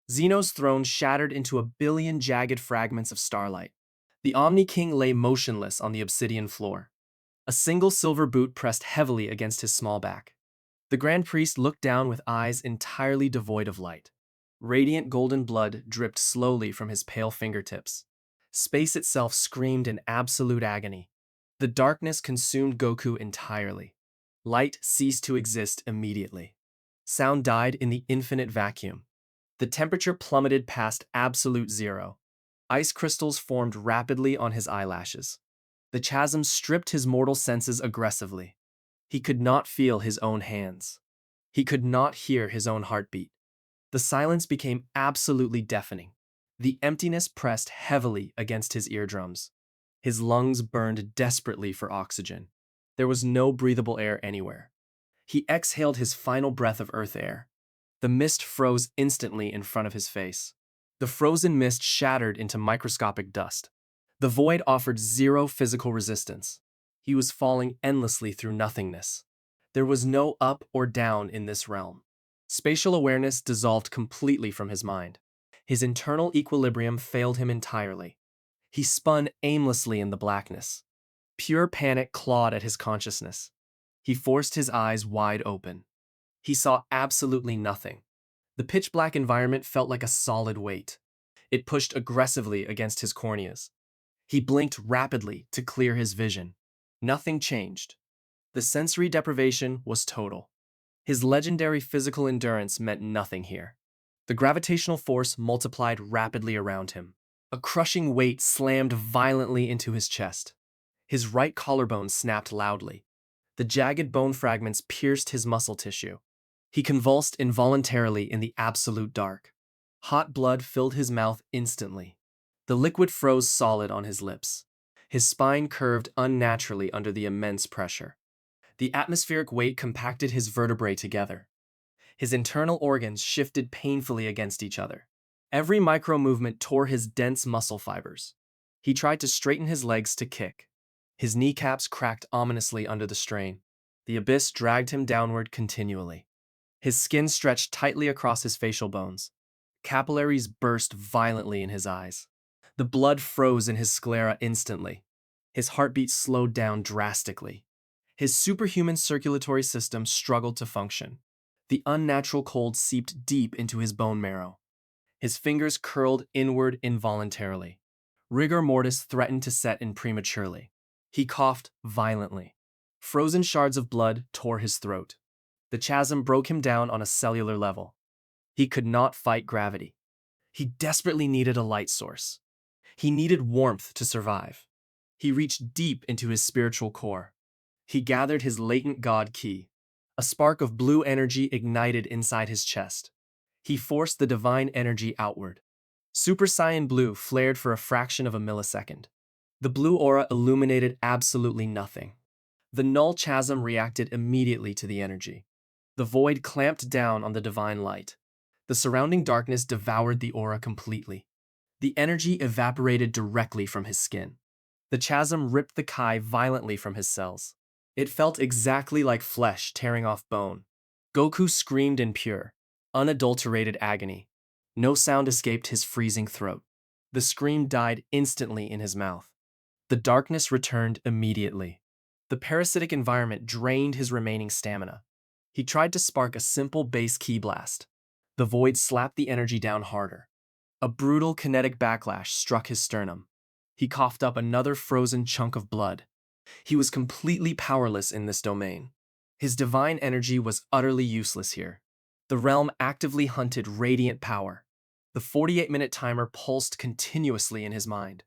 Zeno's throne shattered into a billion jagged fragments of starlight. The Omni-King lay motionless on the obsidian floor. A single silver boot pressed heavily against his small back. The Grand Priest looked down with eyes entirely devoid of light. Radiant golden blood dripped slowly from his pale fingertips. Space itself screamed in absolute agony. The darkness consumed Goku entirely. Light ceased to exist immediately. Sound died in the infinite vacuum. The temperature plummeted past absolute zero. Ice crystals formed rapidly on his eyelashes. The chasm stripped his mortal senses aggressively. He could not feel his own hands. He could not hear his own heartbeat. The silence became absolutely deafening. The emptiness pressed heavily against his eardrums. His lungs burned desperately for oxygen. There was no breathable air anywhere. He exhaled his final breath of earth air. The mist froze instantly in front of his face. The frozen mist shattered into microscopic dust. The void offered zero physical resistance. He was falling endlessly through nothingness. There was no up or down in this realm. Spatial awareness dissolved completely from his mind. His internal equilibrium failed him entirely. He spun aimlessly in the blackness. Pure panic clawed at his consciousness. He forced his eyes wide open. He saw absolutely nothing. The pitch-black environment felt like a solid weight. It pushed aggressively against his corneas. He blinked rapidly to clear his vision. Nothing changed. The sensory deprivation was total. His legendary physical endurance meant nothing here. The gravitational force multiplied rapidly around him. A crushing weight slammed violently into his chest. His right collarbone snapped loudly. The jagged bone fragments pierced his muscle tissue. He convulsed involuntarily in the absolute dark. Hot blood filled his mouth instantly. The liquid froze solid on his lips. His spine curved unnaturally under the immense pressure. The atmospheric weight compacted his vertebrae together. His internal organs shifted painfully against each other. Every micro-movement tore his dense muscle fibers. He tried to straighten his legs to kick. His kneecaps cracked ominously under the strain. The abyss dragged him downward continually. His skin stretched tightly across his facial bones. Capillaries burst violently in his eyes. The blood froze in his sclera instantly. His heartbeat slowed down drastically. His superhuman circulatory system struggled to function. The unnatural cold seeped deep into his bone marrow. His fingers curled inward involuntarily. Rigor mortis threatened to set in prematurely. He coughed violently. Frozen shards of blood tore his throat. The chasm broke him down on a cellular level. He could not fight gravity. He desperately needed a light source. He needed warmth to survive. He reached deep into his spiritual core. He gathered his latent god key. A spark of blue energy ignited inside his chest. He forced the divine energy outward. Super Saiyan blue flared for a fraction of a millisecond. The blue aura illuminated absolutely nothing. The Null Chasm reacted immediately to the energy. The void clamped down on the divine light. The surrounding darkness devoured the aura completely. The energy evaporated directly from his skin. The chasm ripped the Kai violently from his cells. It felt exactly like flesh tearing off bone. Goku screamed in pure, unadulterated agony. No sound escaped his freezing throat. The scream died instantly in his mouth. The darkness returned immediately. The parasitic environment drained his remaining stamina. He tried to spark a simple base ki blast. The void slapped the energy down harder. A brutal kinetic backlash struck his sternum. He coughed up another frozen chunk of blood. He was completely powerless in this domain. His divine energy was utterly useless here. The realm actively hunted radiant power. The 48-minute timer pulsed continuously in his mind.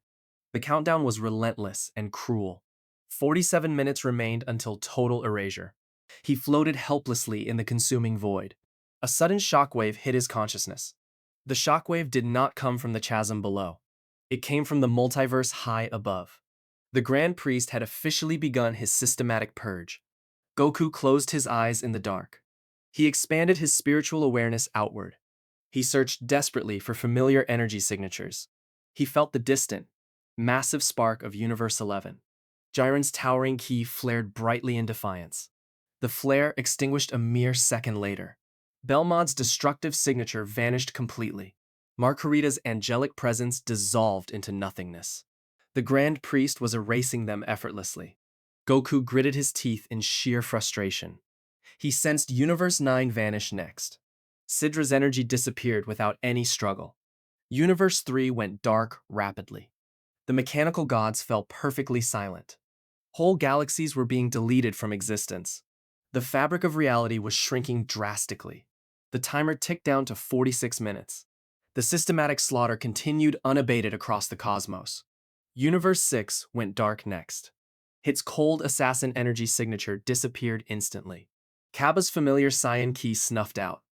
The countdown was relentless and cruel. 47 minutes remained until total erasure. He floated helplessly in the consuming void. A sudden shockwave hit his consciousness. The shockwave did not come from the chasm below. It came from the multiverse high above. The Grand Priest had officially begun his systematic purge. Goku closed his eyes in the dark. He expanded his spiritual awareness outward. He searched desperately for familiar energy signatures. He felt the distant, massive spark of Universe 11. Jiren's towering key flared brightly in defiance. The flare extinguished a mere second later. Belmont's destructive signature vanished completely. Margarita's angelic presence dissolved into nothingness. The Grand Priest was erasing them effortlessly. Goku gritted his teeth in sheer frustration. He sensed Universe 9 vanish next. Sidra's energy disappeared without any struggle. Universe 3 went dark rapidly. The mechanical gods fell perfectly silent. Whole galaxies were being deleted from existence. The fabric of reality was shrinking drastically. The timer ticked down to 46 minutes. The systematic slaughter continued unabated across the cosmos. Universe 6 went dark next. Its cold assassin energy signature disappeared instantly. Cabba's familiar Saiyan key snuffed out.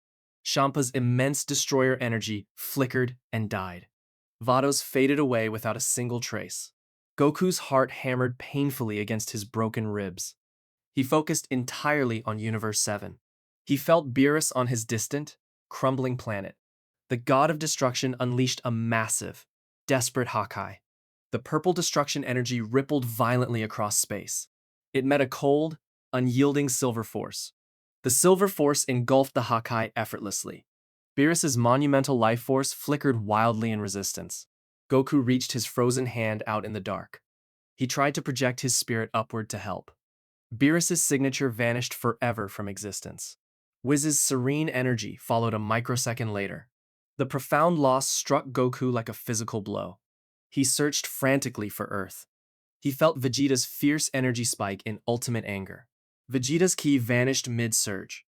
Shampa's immense destroyer energy flickered and died. Vado's faded away without a single trace. Goku's heart hammered painfully against his broken ribs. He focused entirely on Universe 7. He felt Beerus on his distant, crumbling planet. The god of destruction unleashed a massive, desperate Hakai. The purple destruction energy rippled violently across space. It met a cold, unyielding silver force. The silver force engulfed the Hakai effortlessly. Beerus's monumental life force flickered wildly in resistance. Goku reached his frozen hand out in the dark. He tried to project his spirit upward to help. Beerus's signature vanished forever from existence. Whizz's serene energy followed a microsecond later. The profound loss struck Goku like a physical blow. He searched frantically for Earth. He felt Vegeta's fierce energy spike in ultimate anger. Vegeta's ki vanished mid-surge.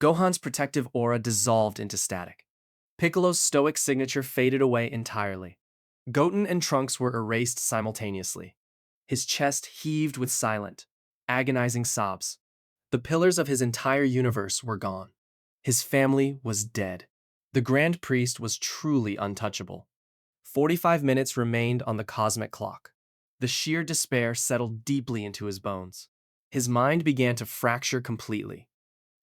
Gohan's protective aura dissolved into static. Piccolo's stoic signature faded away entirely. Goten and Trunks were erased simultaneously. His chest heaved with silent, agonizing sobs. The pillars of his entire universe were gone. His family was dead. The Grand Priest was truly untouchable. 45 minutes remained on the cosmic clock. The sheer despair settled deeply into his bones. His mind began to fracture completely.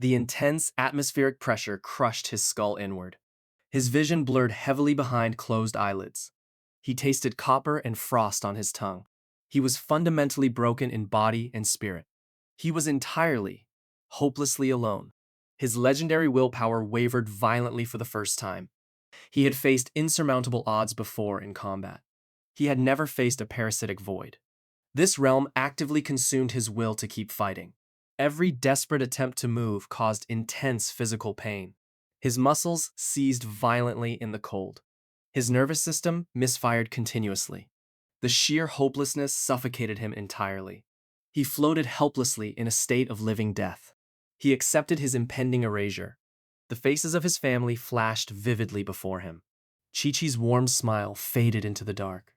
The intense atmospheric pressure crushed his skull inward. His vision blurred heavily behind closed eyelids. He tasted copper and frost on his tongue. He was fundamentally broken in body and spirit. He was entirely, hopelessly alone. His legendary willpower wavered violently for the first time. He had faced insurmountable odds before in combat. He had never faced a parasitic void. This realm actively consumed his will to keep fighting. Every desperate attempt to move caused intense physical pain. His muscles seized violently in the cold. His nervous system misfired continuously. The sheer hopelessness suffocated him entirely. He floated helplessly in a state of living death. He accepted his impending erasure. The faces of his family flashed vividly before him. Chi-Chi's warm smile faded into the dark.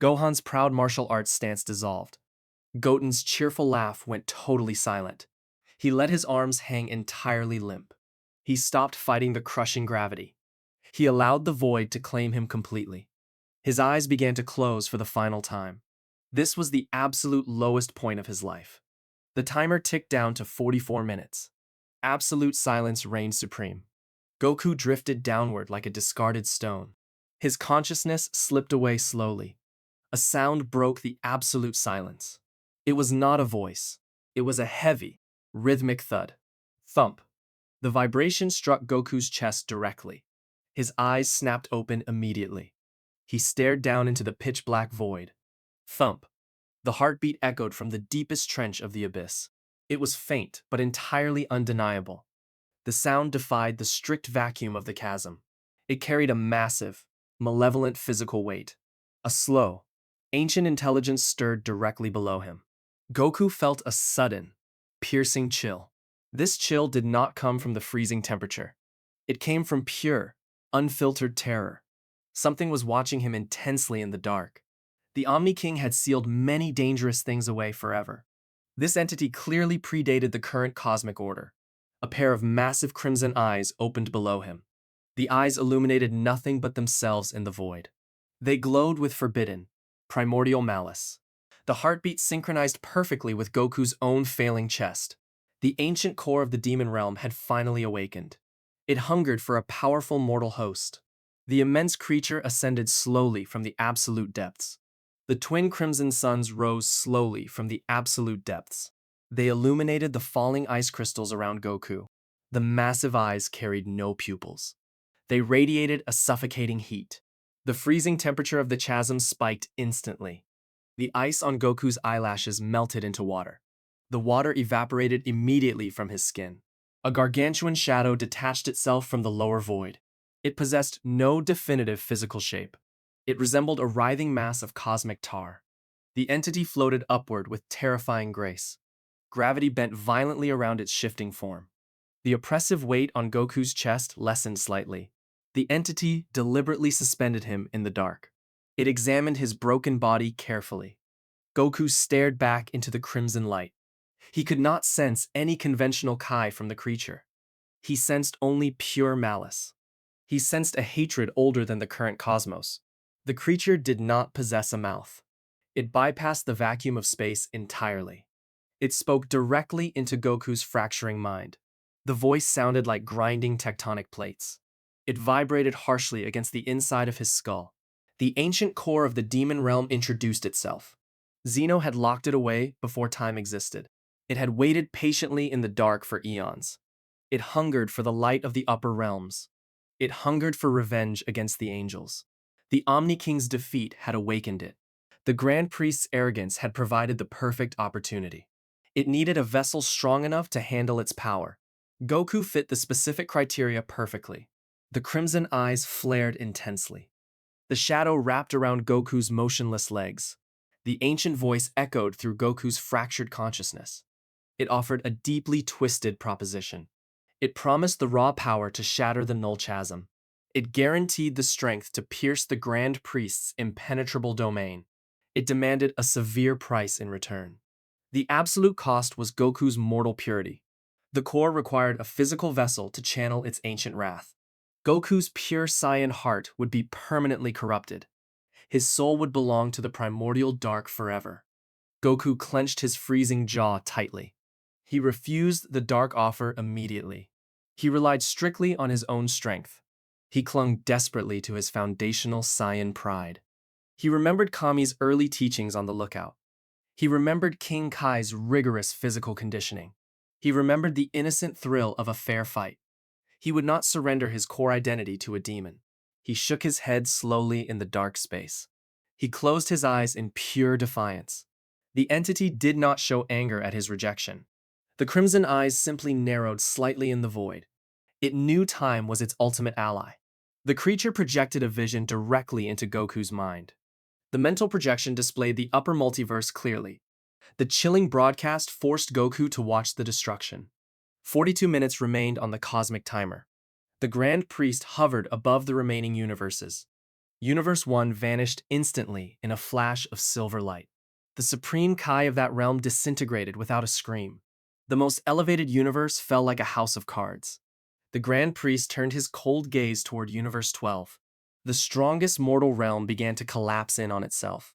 Gohan's proud martial arts stance dissolved. Goten's cheerful laugh went totally silent. He let his arms hang entirely limp. He stopped fighting the crushing gravity. He allowed the void to claim him completely. His eyes began to close for the final time. This was the absolute lowest point of his life. The timer ticked down to 44 minutes. Absolute silence reigned supreme. Goku drifted downward like a discarded stone. His consciousness slipped away slowly. A sound broke the absolute silence. It was not a voice. It was a heavy, rhythmic thud. Thump. The vibration struck Goku's chest directly. His eyes snapped open immediately. He stared down into the pitch-black void. Thump. The heartbeat echoed from the deepest trench of the abyss. It was faint, but entirely undeniable. The sound defied the strict vacuum of the chasm. It carried a massive, malevolent physical weight. A slow, ancient intelligence stirred directly below him. Goku felt a sudden, piercing chill. This chill did not come from the freezing temperature. It came from pure, unfiltered terror. Something was watching him intensely in the dark. The Omni-King had sealed many dangerous things away forever. This entity clearly predated the current cosmic order. A pair of massive crimson eyes opened below him. The eyes illuminated nothing but themselves in the void. They glowed with forbidden, primordial malice. The heartbeat synchronized perfectly with Goku's own failing chest. The ancient core of the demon realm had finally awakened. It hungered for a powerful mortal host. The immense creature ascended slowly from the absolute depths. The twin crimson suns rose slowly from the absolute depths. They illuminated the falling ice crystals around Goku. The massive eyes carried no pupils. They radiated a suffocating heat. The freezing temperature of the chasm spiked instantly. The ice on Goku's eyelashes melted into water. The water evaporated immediately from his skin. A gargantuan shadow detached itself from the lower void. It possessed no definitive physical shape. It resembled a writhing mass of cosmic tar. The entity floated upward with terrifying grace. Gravity bent violently around its shifting form. The oppressive weight on Goku's chest lessened slightly. The entity deliberately suspended him in the dark. It examined his broken body carefully. Goku stared back into the crimson light. He could not sense any conventional Kai from the creature. He sensed only pure malice. He sensed a hatred older than the current cosmos. The creature did not possess a mouth. It bypassed the vacuum of space entirely. It spoke directly into Goku's fracturing mind. The voice sounded like grinding tectonic plates. It vibrated harshly against the inside of his skull. The ancient core of the demon realm introduced itself. Zeno had locked it away before time existed. It had waited patiently in the dark for eons. It hungered for the light of the upper realms. It hungered for revenge against the angels. The Omni-King's defeat had awakened it. The Grand Priest's arrogance had provided the perfect opportunity. It needed a vessel strong enough to handle its power. Goku fit the specific criteria perfectly. The crimson eyes flared intensely. The shadow wrapped around Goku's motionless legs. The ancient voice echoed through Goku's fractured consciousness. It offered a deeply twisted proposition. It promised the raw power to shatter the Null Chasm. It guaranteed the strength to pierce the Grand Priest's impenetrable domain. It demanded a severe price in return. The absolute cost was Goku's mortal purity. The core required a physical vessel to channel its ancient wrath. Goku's pure Saiyan heart would be permanently corrupted. His soul would belong to the primordial dark forever. Goku clenched his freezing jaw tightly. He refused the dark offer immediately. He relied strictly on his own strength. He clung desperately to his foundational Saiyan pride. He remembered Kami's early teachings on the lookout. He remembered King Kai's rigorous physical conditioning. He remembered the innocent thrill of a fair fight. He would not surrender his core identity to a demon. He shook his head slowly in the dark space. He closed his eyes in pure defiance. The entity did not show anger at his rejection. The crimson eyes simply narrowed slightly in the void. It knew time was its ultimate ally. The creature projected a vision directly into Goku's mind. The mental projection displayed the upper multiverse clearly. The chilling broadcast forced Goku to watch the destruction. 42 minutes remained on the cosmic timer. The Grand Priest hovered above the remaining universes. Universe 1 vanished instantly in a flash of silver light. The supreme Kai of that realm disintegrated without a scream. The most elevated universe fell like a house of cards. The Grand Priest turned his cold gaze toward Universe 12. The strongest mortal realm began to collapse in on itself.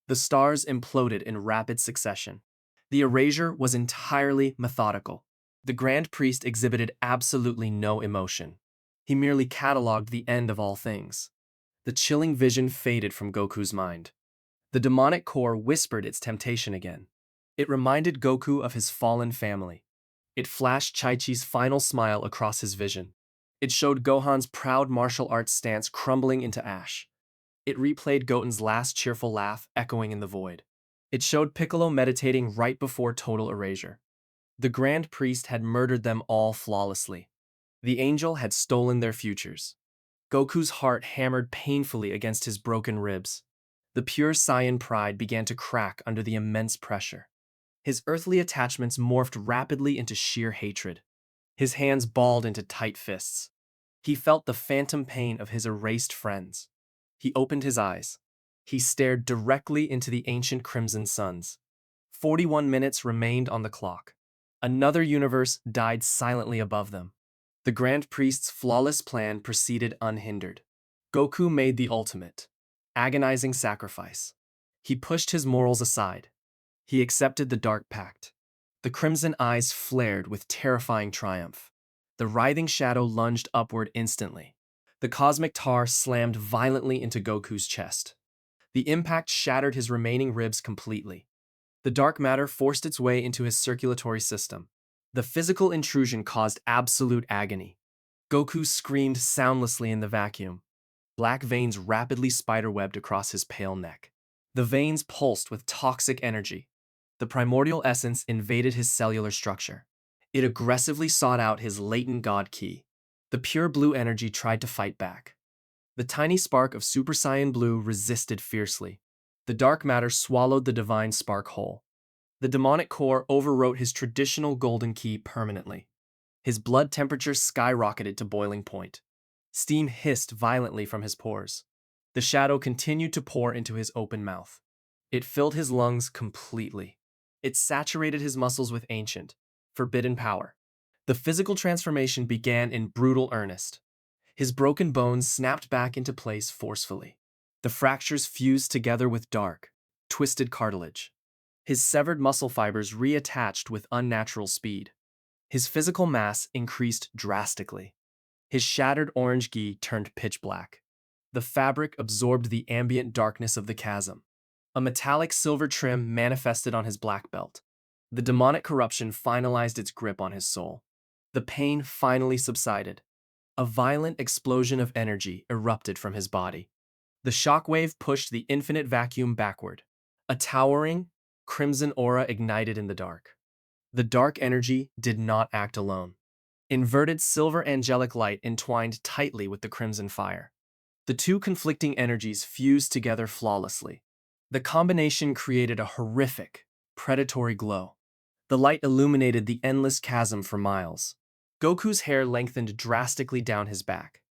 The stars imploded in rapid succession. The erasure was entirely methodical. The Grand Priest exhibited absolutely no emotion. He merely cataloged the end of all things. The chilling vision faded from Goku's mind. The demonic core whispered its temptation again. It reminded Goku of his fallen family. It flashed Chi-Chi's final smile across his vision. It showed Gohan's proud martial arts stance crumbling into ash. It replayed Goten's last cheerful laugh echoing in the void. It showed Piccolo meditating right before total erasure. The Grand Priest had murdered them all flawlessly. The angel had stolen their futures. Goku's heart hammered painfully against his broken ribs. The pure Saiyan pride began to crack under the immense pressure. His earthly attachments morphed rapidly into sheer hatred. His hands balled into tight fists. He felt the phantom pain of his erased friends. He opened his eyes. He stared directly into the ancient crimson suns. 41 minutes remained on the clock. Another universe died silently above them. The Grand Priest's flawless plan proceeded unhindered. Goku made the ultimate, agonizing sacrifice. He pushed his morals aside. He accepted the Dark Pact. The crimson eyes flared with terrifying triumph. The writhing shadow lunged upward instantly. The cosmic tar slammed violently into Goku's chest. The impact shattered his remaining ribs completely. The dark matter forced its way into his circulatory system. The physical intrusion caused absolute agony. Goku screamed soundlessly in the vacuum. Black veins rapidly spiderwebbed across his pale neck. The veins pulsed with toxic energy. The primordial essence invaded his cellular structure. It aggressively sought out his latent god ki. The pure blue energy tried to fight back. The tiny spark of Super Saiyan Blue resisted fiercely. The dark matter swallowed the divine spark whole. The demonic core overwrote his traditional golden ki permanently. His blood temperature skyrocketed to boiling point. Steam hissed violently from his pores. The shadow continued to pour into his open mouth. It filled his lungs completely. It saturated his muscles with ancient, forbidden power. The physical transformation began in brutal earnest. His broken bones snapped back into place forcefully. The fractures fused together with dark, twisted cartilage. His severed muscle fibers reattached with unnatural speed. His physical mass increased drastically. His shattered orange gi turned pitch black. The fabric absorbed the ambient darkness of the chasm. A metallic silver trim manifested on his black belt. The demonic corruption finalized its grip on his soul. The pain finally subsided. A violent explosion of energy erupted from his body. The shockwave pushed the infinite vacuum backward. A towering, crimson aura ignited in the dark. The dark energy did not act alone. Inverted silver angelic light entwined tightly with the crimson fire. The two conflicting energies fused together flawlessly. The combination created a horrific, predatory glow. The light illuminated the endless chasm for miles. Goku's hair lengthened drastically down his back.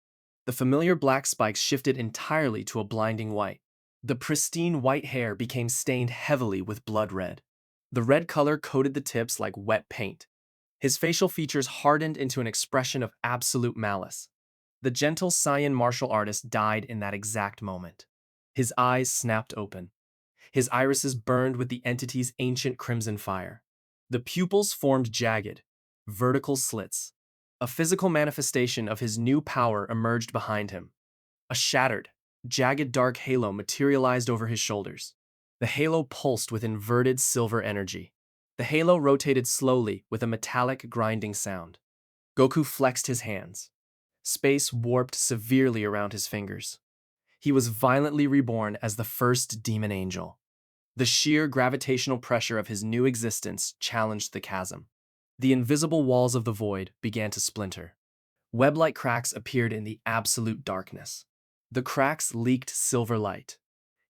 The familiar black spikes shifted entirely to a blinding white. The pristine white hair became stained heavily with blood red. The red color coated the tips like wet paint. His facial features hardened into an expression of absolute malice. The gentle Saiyan martial artist died in that exact moment. His eyes snapped open. His irises burned with the entity's ancient crimson fire. The pupils formed jagged, vertical slits. A physical manifestation of his new power emerged behind him. A shattered, jagged dark halo materialized over his shoulders. The halo pulsed with inverted silver energy. The halo rotated slowly with a metallic grinding sound. Goku flexed his hands. Space warped severely around his fingers. He was violently reborn as the first demon angel. The sheer gravitational pressure of his new existence challenged the chasm. The invisible walls of the void began to splinter. Web-like cracks appeared in the absolute darkness. The cracks leaked silver light.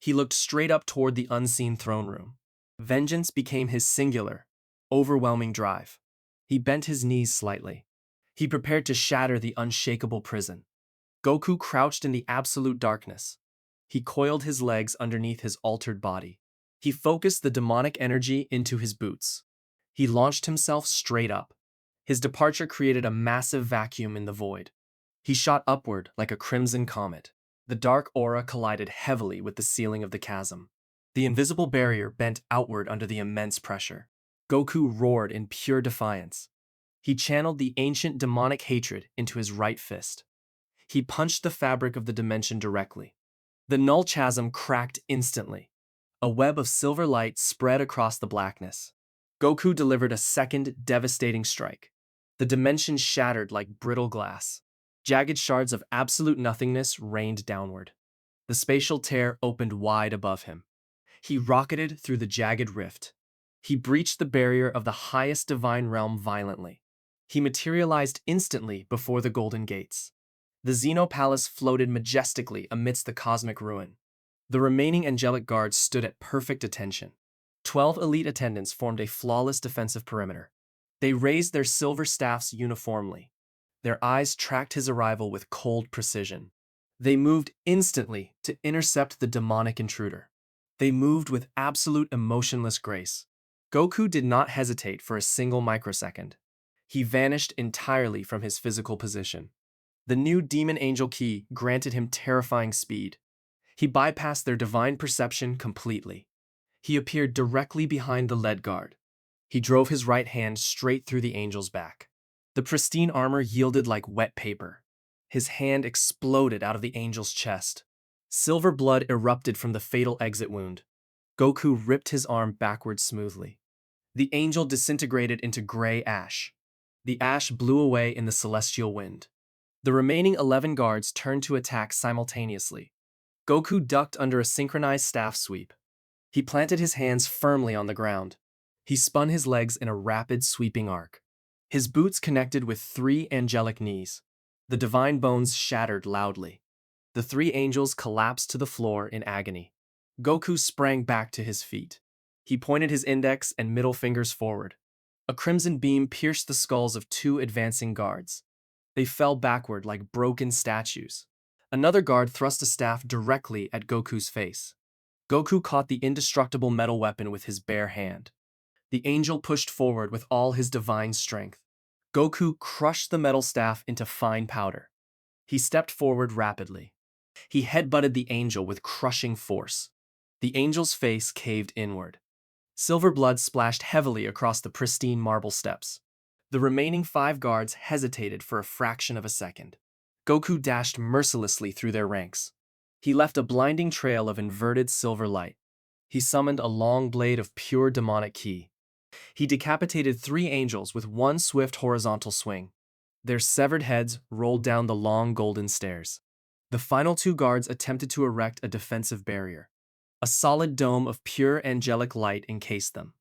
He looked straight up toward the unseen throne room. Vengeance became his singular, overwhelming drive. He bent his knees slightly. He prepared to shatter the unshakable prison. Goku crouched in the absolute darkness. He coiled his legs underneath his altered body. He focused the demonic energy into his boots. He launched himself straight up. His departure created a massive vacuum in the void. He shot upward like a crimson comet. The dark aura collided heavily with the ceiling of the chasm. The invisible barrier bent outward under the immense pressure. Goku roared in pure defiance. He channeled the ancient demonic hatred into his right fist. He punched the fabric of the dimension directly. The Null Chasm cracked instantly. A web of silver light spread across the blackness. Goku delivered a second devastating strike. The dimension shattered like brittle glass. Jagged shards of absolute nothingness rained downward. The spatial tear opened wide above him. He rocketed through the jagged rift. He breached the barrier of the highest divine realm violently. He materialized instantly before the golden gates. The Zeno Palace floated majestically amidst the cosmic ruin. The remaining angelic guards stood at perfect attention. 12 elite attendants formed a flawless defensive perimeter. They raised their silver staffs uniformly. Their eyes tracked his arrival with cold precision. They moved instantly to intercept the demonic intruder. They moved with absolute emotionless grace. Goku did not hesitate for a single microsecond. He vanished entirely from his physical position. The new Demon Angel Ki granted him terrifying speed. He bypassed their divine perception completely. He appeared directly behind the lead guard. He drove his right hand straight through the angel's back. The pristine armor yielded like wet paper. His hand exploded out of the angel's chest. Silver blood erupted from the fatal exit wound. Goku ripped his arm backward smoothly. The angel disintegrated into gray ash. The ash blew away in the celestial wind. The remaining 11 guards turned to attack simultaneously. Goku ducked under a synchronized staff sweep. He planted his hands firmly on the ground. He spun his legs in a rapid sweeping arc. His boots connected with 3 angelic knees. The divine bones shattered loudly. The 3 angels collapsed to the floor in agony. Goku sprang back to his feet. He pointed his index and middle fingers forward. A crimson beam pierced the skulls of 2 advancing guards. They fell backward like broken statues. Another guard thrust a staff directly at Goku's face. Goku caught the indestructible metal weapon with his bare hand. The angel pushed forward with all his divine strength. Goku crushed the metal staff into fine powder. He stepped forward rapidly. He headbutted the angel with crushing force. The angel's face caved inward. Silver blood splashed heavily across the pristine marble steps. The remaining 5 guards hesitated for a fraction of a second. Goku dashed mercilessly through their ranks. He left a blinding trail of inverted silver light. He summoned a long blade of pure demonic ki. He decapitated 3 angels with one swift horizontal swing. Their severed heads rolled down the long golden stairs. The final 2 guards attempted to erect a defensive barrier. A solid dome of pure angelic light encased them.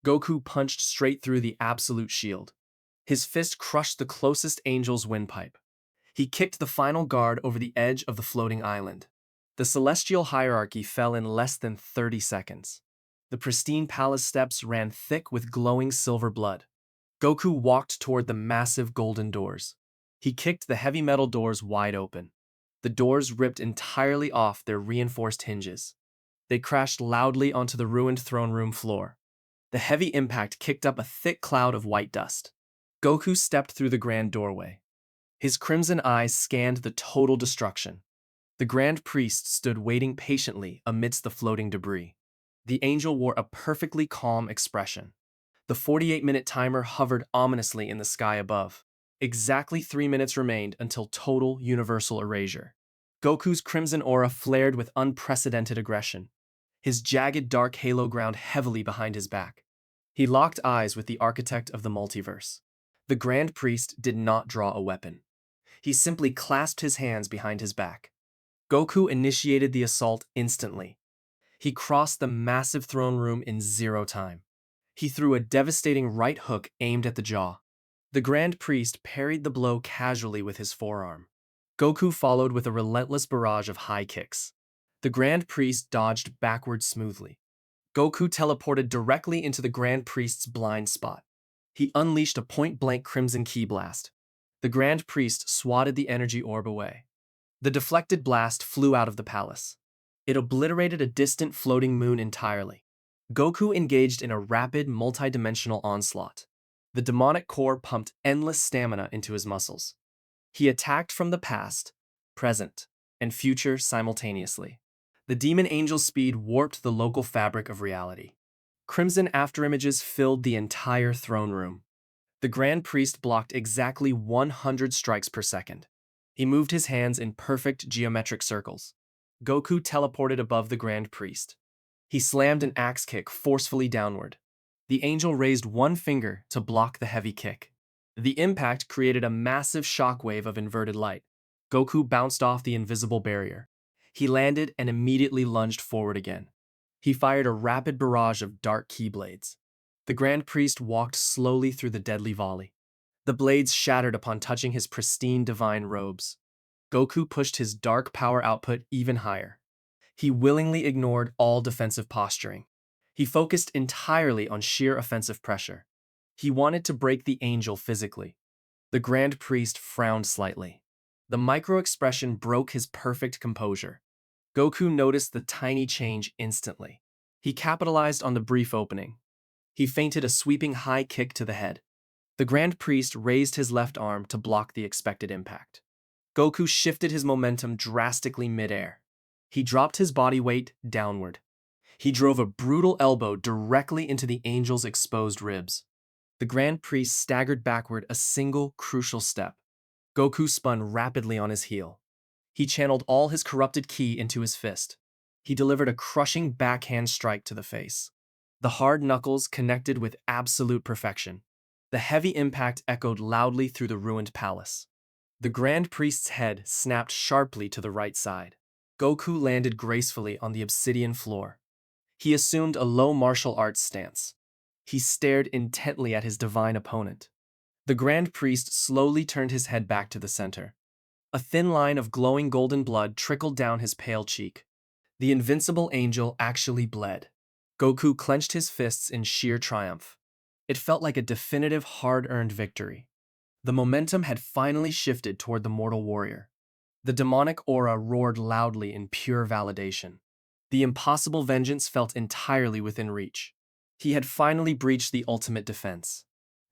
Goku punched straight through the absolute shield. His fist crushed the closest angel's windpipe. He kicked the final guard over the edge of the floating island. The celestial hierarchy fell in less than 30 seconds. The pristine palace steps ran thick with glowing silver blood. Goku walked toward the massive golden doors. He kicked the heavy metal doors wide open. The doors ripped entirely off their reinforced hinges. They crashed loudly onto the ruined throne room floor. The heavy impact kicked up a thick cloud of white dust. Goku stepped through the grand doorway. His crimson eyes scanned the total destruction. The Grand Priest stood waiting patiently amidst the floating debris. The angel wore a perfectly calm expression. The 48-minute timer hovered ominously in the sky above. Exactly 3 minutes remained until total universal erasure. Goku's crimson aura flared with unprecedented aggression. His jagged dark halo ground heavily behind his back. He locked eyes with the architect of the multiverse. The Grand Priest did not draw a weapon. He simply clasped his hands behind his back. Goku initiated the assault instantly. He crossed the massive throne room in 0 time. He threw a devastating right hook aimed at the jaw. The Grand Priest parried the blow casually with his forearm. Goku followed with a relentless barrage of high kicks. The Grand Priest dodged backward smoothly. Goku teleported directly into the Grand Priest's blind spot. He unleashed a point-blank crimson ki blast. The Grand Priest swatted the energy orb away. The deflected blast flew out of the palace. It obliterated a distant floating moon entirely. Goku engaged in a rapid, multi-dimensional onslaught. The demonic core pumped endless stamina into his muscles. He attacked from the past, present, and future simultaneously. The demon angel's speed warped the local fabric of reality. Crimson afterimages filled the entire throne room. The Grand Priest blocked exactly 100 strikes per second. He moved his hands in perfect geometric circles. Goku teleported above the Grand Priest. He slammed an axe kick forcefully downward. The angel raised one finger to block the heavy kick. The impact created a massive shockwave of inverted light. Goku bounced off the invisible barrier. He landed and immediately lunged forward again. He fired a rapid barrage of dark keyblades. The Grand Priest walked slowly through the deadly volley. The blades shattered upon touching his pristine divine robes. Goku pushed his dark power output even higher. He willingly ignored all defensive posturing. He focused entirely on sheer offensive pressure. He wanted to break the angel physically. The Grand Priest frowned slightly. The micro-expression broke his perfect composure. Goku noticed the tiny change instantly. He capitalized on the brief opening. He feinted a sweeping high kick to the head. The Grand Priest raised his left arm to block the expected impact. Goku shifted his momentum drastically midair. He dropped his body weight downward. He drove a brutal elbow directly into the angel's exposed ribs. The Grand Priest staggered backward a single crucial step. Goku spun rapidly on his heel. He channeled all his corrupted ki into his fist. He delivered a crushing backhand strike to the face. The hard knuckles connected with absolute perfection. The heavy impact echoed loudly through the ruined palace. The Grand Priest's head snapped sharply to the right side. Goku landed gracefully on the obsidian floor. He assumed a low martial arts stance. He stared intently at his divine opponent. The Grand Priest slowly turned his head back to the center. A thin line of glowing golden blood trickled down his pale cheek. The invincible angel actually bled. Goku clenched his fists in sheer triumph. It felt like a definitive, hard-earned victory. The momentum had finally shifted toward the mortal warrior. The demonic aura roared loudly in pure validation. The impossible vengeance felt entirely within reach. He had finally breached the ultimate defense.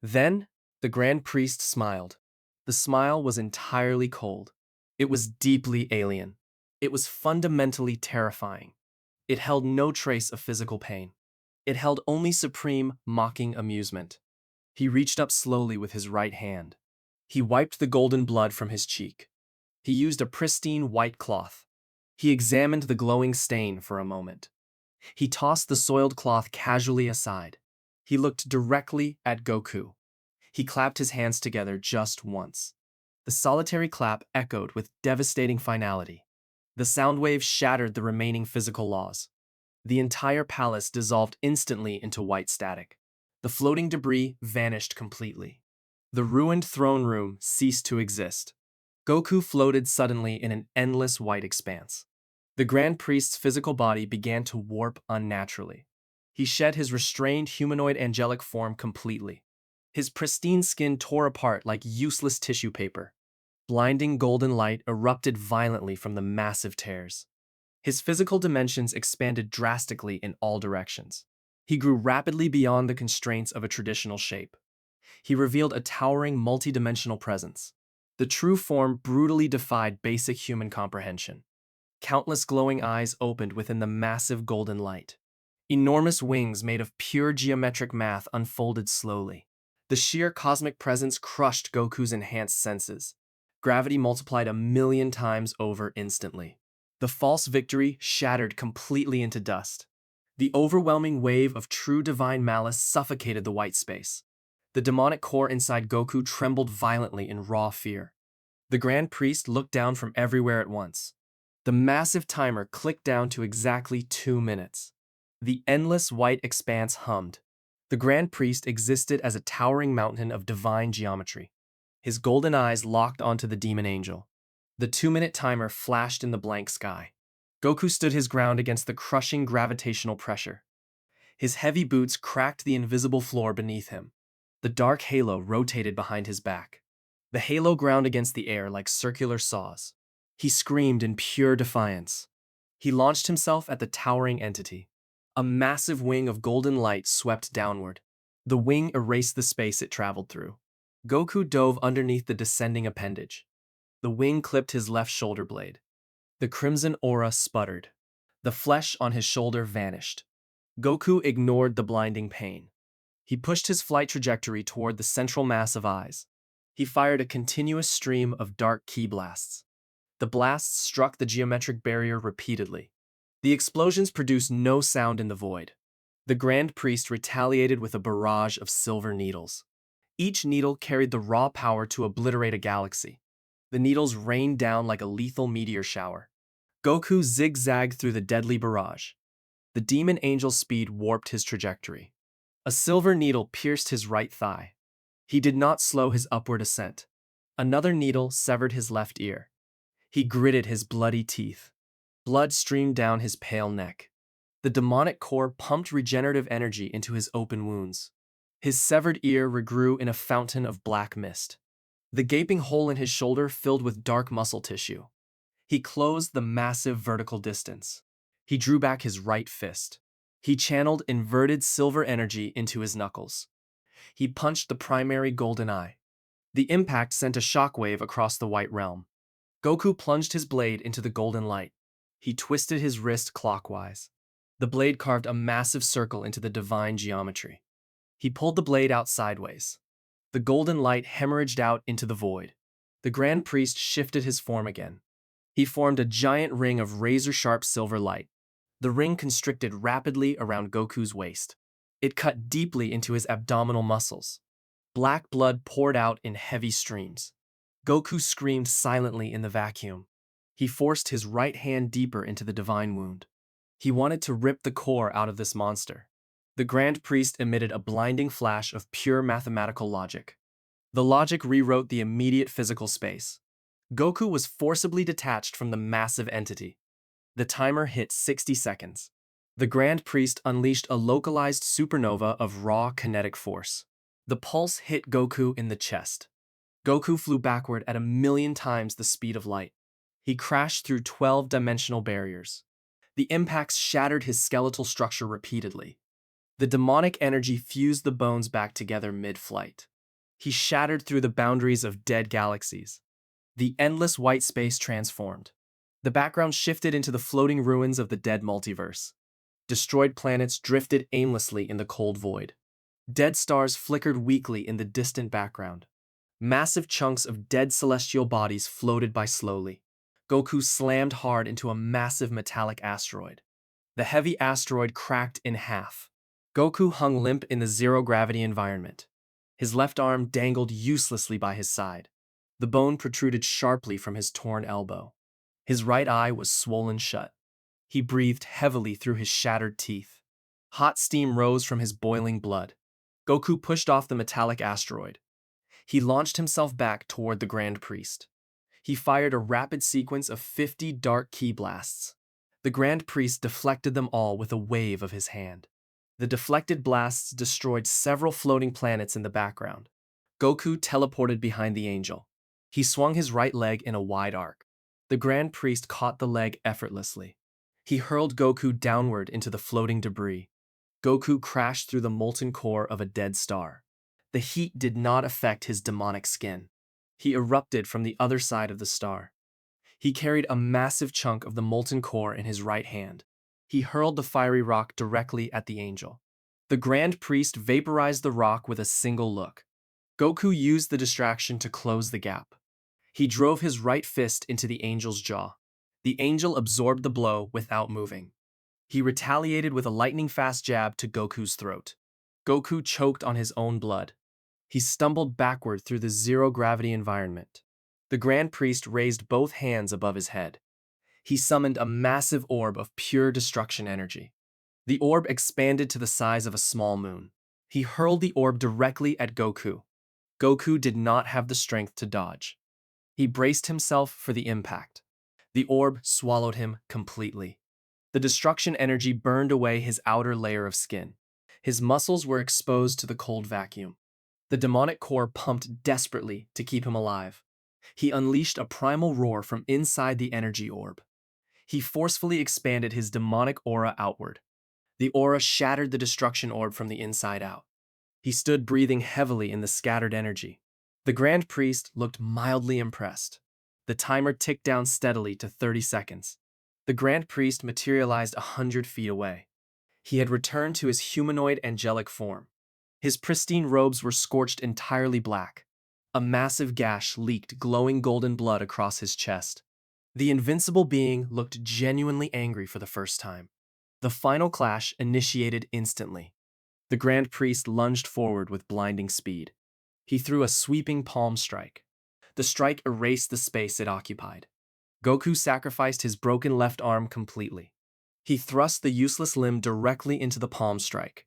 Then, the Grand Priest smiled. The smile was entirely cold. It was deeply alien. It was fundamentally terrifying. It held no trace of physical pain. It held only supreme, mocking amusement. He reached up slowly with his right hand. He wiped the golden blood from his cheek. He used a pristine white cloth. He examined the glowing stain for a moment. He tossed the soiled cloth casually aside. He looked directly at Goku. He clapped his hands together just once. The solitary clap echoed with devastating finality. The sound wave shattered the remaining physical laws. The entire palace dissolved instantly into white static. The floating debris vanished completely. The ruined throne room ceased to exist. Goku floated suddenly in an endless white expanse. The Grand Priest's physical body began to warp unnaturally. He shed his restrained humanoid angelic form completely. His pristine skin tore apart like useless tissue paper. Blinding golden light erupted violently from the massive tears. His physical dimensions expanded drastically in all directions. He grew rapidly beyond the constraints of a traditional shape. He revealed a towering multidimensional presence. The true form brutally defied basic human comprehension. Countless glowing eyes opened within the massive golden light. Enormous wings made of pure geometric math unfolded slowly. The sheer cosmic presence crushed Goku's enhanced senses. Gravity multiplied 1,000,000 times over instantly. The false victory shattered completely into dust. The overwhelming wave of true divine malice suffocated the white space. The demonic core inside Goku trembled violently in raw fear. The Grand Priest looked down from everywhere at once. The massive timer clicked down to exactly 2 minutes. The endless white expanse hummed. The Grand Priest existed as a towering mountain of divine geometry. His golden eyes locked onto the demon angel. The 2-minute timer flashed in the blank sky. Goku stood his ground against the crushing gravitational pressure. His heavy boots cracked the invisible floor beneath him. The dark halo rotated behind his back. The halo ground against the air like circular saws. He screamed in pure defiance. He launched himself at the towering entity. A massive wing of golden light swept downward. The wing erased the space it traveled through. Goku dove underneath the descending appendage. The wing clipped his left shoulder blade. The crimson aura sputtered. The flesh on his shoulder vanished. Goku ignored the blinding pain. He pushed his flight trajectory toward the central mass of eyes. He fired a continuous stream of dark ki blasts. The blasts struck the geometric barrier repeatedly. The explosions produced no sound in the void. The Grand Priest retaliated with a barrage of silver needles. Each needle carried the raw power to obliterate a galaxy. The needles rained down like a lethal meteor shower. Goku zigzagged through the deadly barrage. The demon angel's speed warped his trajectory. A silver needle pierced his right thigh. He did not slow his upward ascent. Another needle severed his left ear. He gritted his bloody teeth. Blood streamed down his pale neck. The demonic core pumped regenerative energy into his open wounds. His severed ear regrew in a fountain of black mist. The gaping hole in his shoulder filled with dark muscle tissue. He closed the massive vertical distance. He drew back his right fist. He channeled inverted silver energy into his knuckles. He punched the primary golden eye. The impact sent a shockwave across the white realm. Goku plunged his blade into the golden light. He twisted his wrist clockwise. The blade carved a massive circle into the divine geometry. He pulled the blade out sideways. The golden light hemorrhaged out into the void. The Grand Priest shifted his form again. He formed a giant ring of razor-sharp silver light. The ring constricted rapidly around Goku's waist. It cut deeply into his abdominal muscles. Black blood poured out in heavy streams. Goku screamed silently in the vacuum. He forced his right hand deeper into the divine wound. He wanted to rip the core out of this monster. The Grand Priest emitted a blinding flash of pure mathematical logic. The logic rewrote the immediate physical space. Goku was forcibly detached from the massive entity. The timer hit 60 seconds. The Grand Priest unleashed a localized supernova of raw kinetic force. The pulse hit Goku in the chest. Goku flew backward at 1,000,000 times the speed of light. He crashed through 12-dimensional barriers. The impacts shattered his skeletal structure repeatedly. The demonic energy fused the bones back together mid-flight. He shattered through the boundaries of dead galaxies. The endless white space transformed. The background shifted into the floating ruins of the dead multiverse. Destroyed planets drifted aimlessly in the cold void. Dead stars flickered weakly in the distant background. Massive chunks of dead celestial bodies floated by slowly. Goku slammed hard into a massive metallic asteroid. The heavy asteroid cracked in half. Goku hung limp in the zero-gravity environment. His left arm dangled uselessly by his side. The bone protruded sharply from his torn elbow. His right eye was swollen shut. He breathed heavily through his shattered teeth. Hot steam rose from his boiling blood. Goku pushed off the metallic asteroid. He launched himself back toward the Grand Priest. He fired a rapid sequence of 50 dark ki blasts. The Grand Priest deflected them all with a wave of his hand. The deflected blasts destroyed several floating planets in the background. Goku teleported behind the angel. He swung his right leg in a wide arc. The Grand Priest caught the leg effortlessly. He hurled Goku downward into the floating debris. Goku crashed through the molten core of a dead star. The heat did not affect his demonic skin. He erupted from the other side of the star. He carried a massive chunk of the molten core in his right hand. He hurled the fiery rock directly at the angel. The Grand Priest vaporized the rock with a single look. Goku used the distraction to close the gap. He drove his right fist into the angel's jaw. The angel absorbed the blow without moving. He retaliated with a lightning-fast jab to Goku's throat. Goku choked on his own blood. He stumbled backward through the zero-gravity environment. The Grand Priest raised both hands above his head. He summoned a massive orb of pure destruction energy. The orb expanded to the size of a small moon. He hurled the orb directly at Goku. Goku did not have the strength to dodge. He braced himself for the impact. The orb swallowed him completely. The destruction energy burned away his outer layer of skin. His muscles were exposed to the cold vacuum. The demonic core pumped desperately to keep him alive. He unleashed a primal roar from inside the energy orb. He forcefully expanded his demonic aura outward. The aura shattered the destruction orb from the inside out. He stood breathing heavily in the scattered energy. The Grand Priest looked mildly impressed. The timer ticked down steadily to 30 seconds. The Grand Priest materialized 100 feet away. He had returned to his humanoid angelic form. His pristine robes were scorched entirely black. A massive gash leaked glowing golden blood across his chest. The invincible being looked genuinely angry for the first time. The final clash initiated instantly. The Grand Priest lunged forward with blinding speed. He threw a sweeping palm strike. The strike erased the space it occupied. Goku sacrificed his broken left arm completely. He thrust the useless limb directly into the palm strike.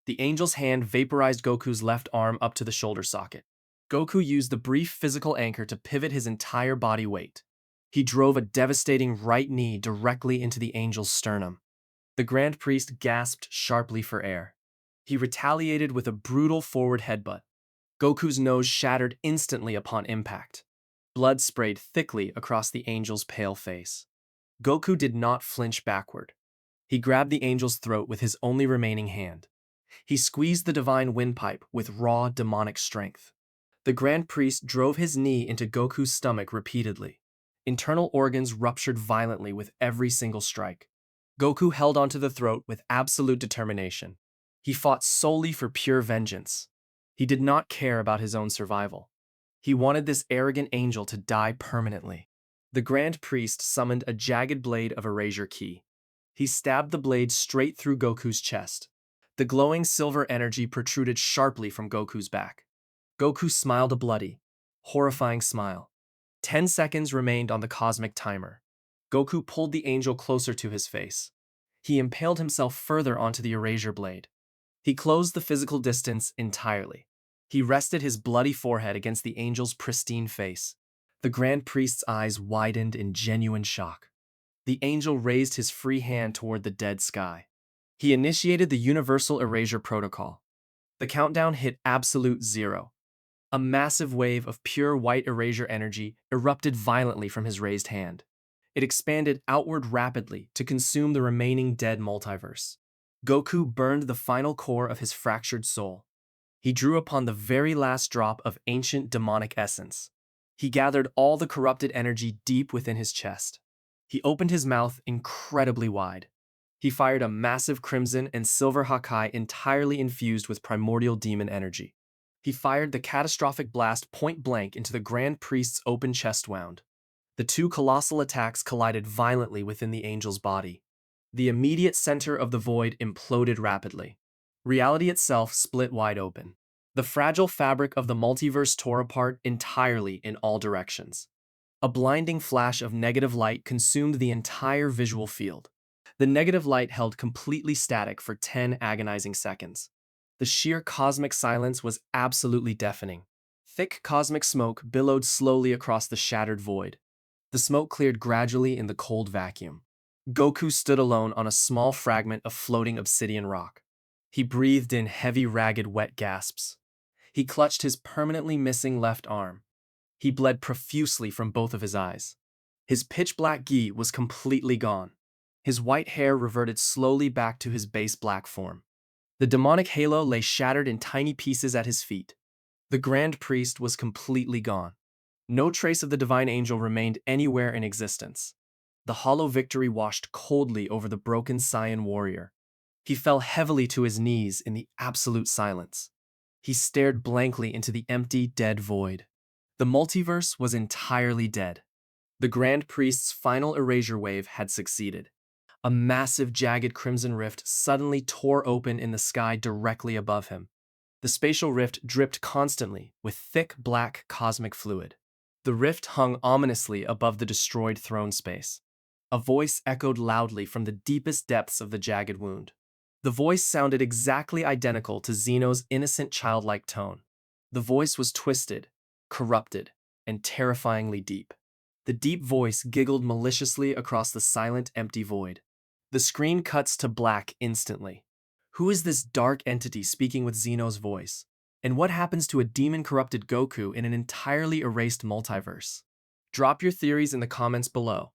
The angel's hand vaporized Goku's left arm up to the shoulder socket. Goku used the brief physical anchor to pivot his entire body weight. He drove a devastating right knee directly into the angel's sternum. The Grand Priest gasped sharply for air. He retaliated with a brutal forward headbutt. Goku's nose shattered instantly upon impact. Blood sprayed thickly across the angel's pale face. Goku did not flinch backward. He grabbed the angel's throat with his only remaining hand. He squeezed the divine windpipe with raw demonic strength. The Grand Priest drove his knee into Goku's stomach repeatedly. Internal organs ruptured violently with every single strike. Goku held onto the throat with absolute determination. He fought solely for pure vengeance. He did not care about his own survival. He wanted this arrogant angel to die permanently. The Grand Priest summoned a jagged blade of erasure ki. He stabbed the blade straight through Goku's chest. The glowing silver energy protruded sharply from Goku's back. Goku smiled a bloody, horrifying smile. 10 seconds remained on the cosmic timer. Goku pulled the angel closer to his face. He impaled himself further onto the erasure blade. He closed the physical distance entirely. He rested his bloody forehead against the angel's pristine face. The Grand Priest's eyes widened in genuine shock. The angel raised his free hand toward the dead sky. He initiated the Universal Erasure Protocol. The countdown hit absolute zero. A massive wave of pure white erasure energy erupted violently from his raised hand. It expanded outward rapidly to consume the remaining dead multiverse. Goku burned the final core of his fractured soul. He drew upon the very last drop of ancient demonic essence. He gathered all the corrupted energy deep within his chest. He opened his mouth incredibly wide. He fired a massive crimson and silver Hakai entirely infused with primordial demon energy. He fired the catastrophic blast point blank into the Grand Priest's open chest wound. The two colossal attacks collided violently within the angel's body. The immediate center of the void imploded rapidly. Reality itself split wide open. The fragile fabric of the multiverse tore apart entirely in all directions. A blinding flash of negative light consumed the entire visual field. The negative light held completely static for 10 agonizing seconds. The sheer cosmic silence was absolutely deafening. Thick cosmic smoke billowed slowly across the shattered void. The smoke cleared gradually in the cold vacuum. Goku stood alone on a small fragment of floating obsidian rock. He breathed in heavy, ragged, wet gasps. He clutched his permanently missing left arm. He bled profusely from both of his eyes. His pitch-black gi was completely gone. His white hair reverted slowly back to his base black form. The demonic halo lay shattered in tiny pieces at his feet. The Grand Priest was completely gone. No trace of the divine angel remained anywhere in existence. The hollow victory washed coldly over the broken Saiyan warrior. He fell heavily to his knees in the absolute silence. He stared blankly into the empty, dead void. The multiverse was entirely dead. The Grand Priest's final erasure wave had succeeded. A massive, jagged crimson rift suddenly tore open in the sky directly above him. The spatial rift dripped constantly with thick, black cosmic fluid. The rift hung ominously above the destroyed throne space. A voice echoed loudly from the deepest depths of the jagged wound. The voice sounded exactly identical to Zeno's innocent childlike tone. The voice was twisted, corrupted, and terrifyingly deep. The deep voice giggled maliciously across the silent, empty void. The screen cuts to black instantly. Who is this dark entity speaking with Zeno's voice? And what happens to a demon-corrupted Goku in an entirely erased multiverse? Drop your theories in the comments below.